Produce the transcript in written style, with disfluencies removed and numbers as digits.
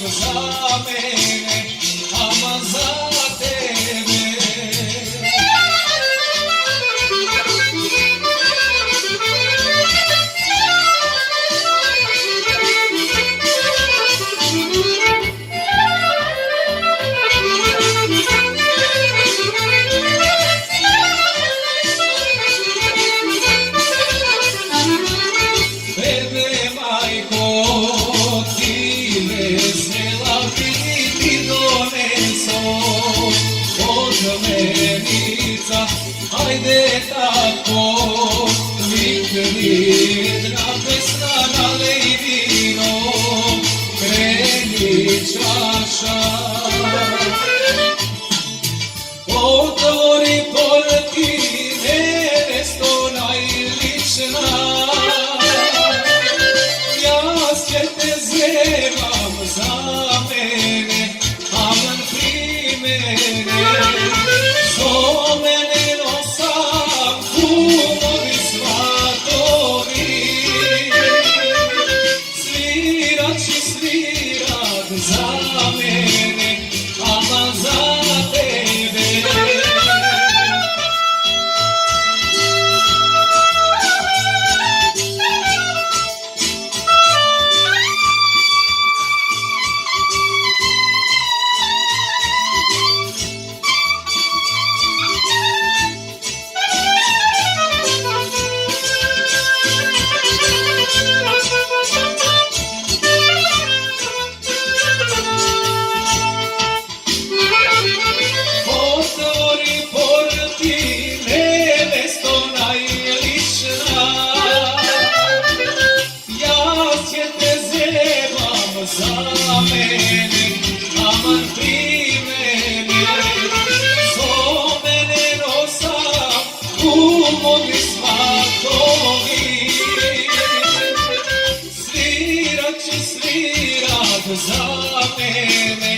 za mene, ama za tebe. Bebe majko, ti me smjela biti doneso od menica, ajde tako, vikni jedna pesna, nalej vino, kreni čaša. Otvori porti, nevesto najlična, te zebam za mene, aman pri mene, što mene nosam, kumovi svatovi, svirat će svirat za mene, aman za tebe. Za mene, aman pri mene, što mene nosam, kumovi svatovi, svirat će svirat za mene.